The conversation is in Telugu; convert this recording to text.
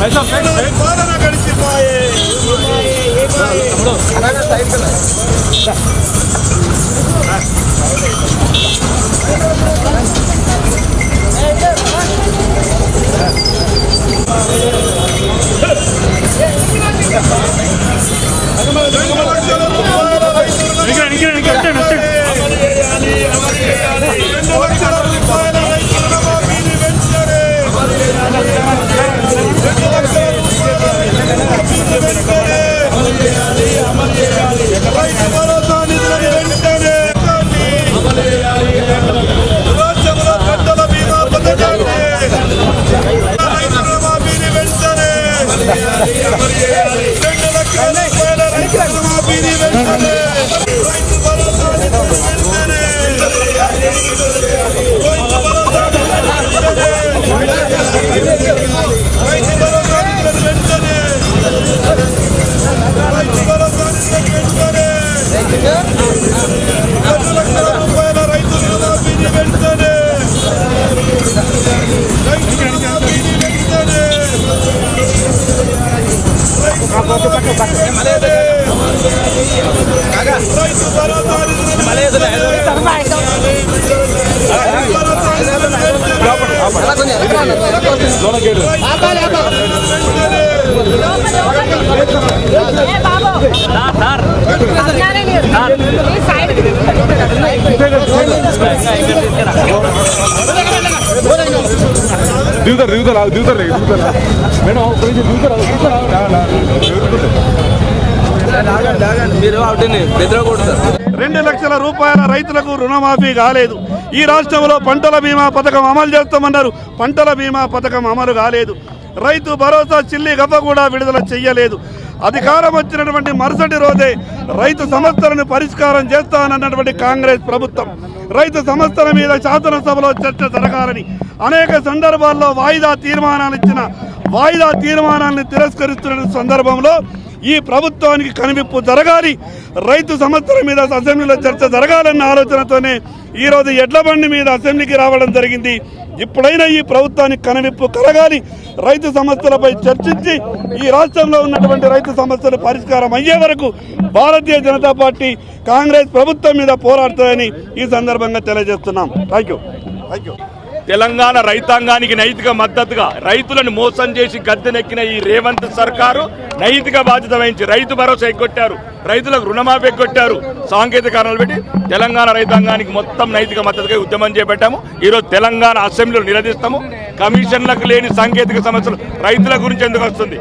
పాలన గడిచిపోయే ₹2 లక్షల రైతులకు రుణమాఫీ కాలేదు. ఈ రాష్ట్రంలో పంటల బీమా పథకం అమలు చేస్తామన్నారు. పంటల బీమా పథకం అమలు కాలేదు. రైతు భరోసా చిల్లి గవ్వ కూడా విడుదల చెయ్యలేదు. అధికారం వచ్చినటువంటి మరుసటి రోజే రైతు సమస్యలను పరిష్కారం చేస్తానన్నటువంటి కాంగ్రెస్ ప్రభుత్వం రైతు సమస్యల మీద శాసనసభలో చర్చ జరగాలని అనేక సందర్భాల్లో వాయిదా తీర్మానాలను తిరస్కరిస్తున్న సందర్భంలో ఈ ప్రభుత్వానికి కనువిప్పు జరగాలి, రైతు సమస్యల మీద అసెంబ్లీలో చర్చ జరగాలన్న ఆలోచనతోనే ఈరోజు ఎడ్ల బండి మీద అసెంబ్లీకి రావడం జరిగింది. ఇప్పుడైనా ఈ ప్రభుత్వానికి కనువిప్పు కలగాలి, రైతు సమస్యలపై చర్చించి ఈ రాష్ట్రంలో ఉన్నటువంటి రైతు సమస్యలు పరిష్కారం అయ్యే వరకు భారతీయ జనతా పార్టీ కాంగ్రెస్ ప్రభుత్వం మీద పోరాడుతుందని ఈ సందర్భంగా తెలియజేస్తున్నాం. Thank you. తెలంగాణ రైతాంగానికి నైతిక మద్దతుగా రైతులను మోసం చేసి గద్దెనెక్కిన ఈ రేవంత్ సర్కారు నైతిక బాధ్యత వహించి రైతు భరోసా ఎగ్గొట్టారు, రైతులకు రుణమాఫీ ఎగ్గొట్టారు. సాంకేతిక కారణాలు పెట్టి తెలంగాణ రైతాంగానికి మొత్తం నైతిక మద్దతుగా ఉద్యమం చేపట్టాము. ఈరోజు తెలంగాణ అసెంబ్లీలో నిలదీస్తాము. కమిషన్లకు లేని సాంకేతిక సమస్యలు రైతుల గురించి ఎందుకు వస్తుంది?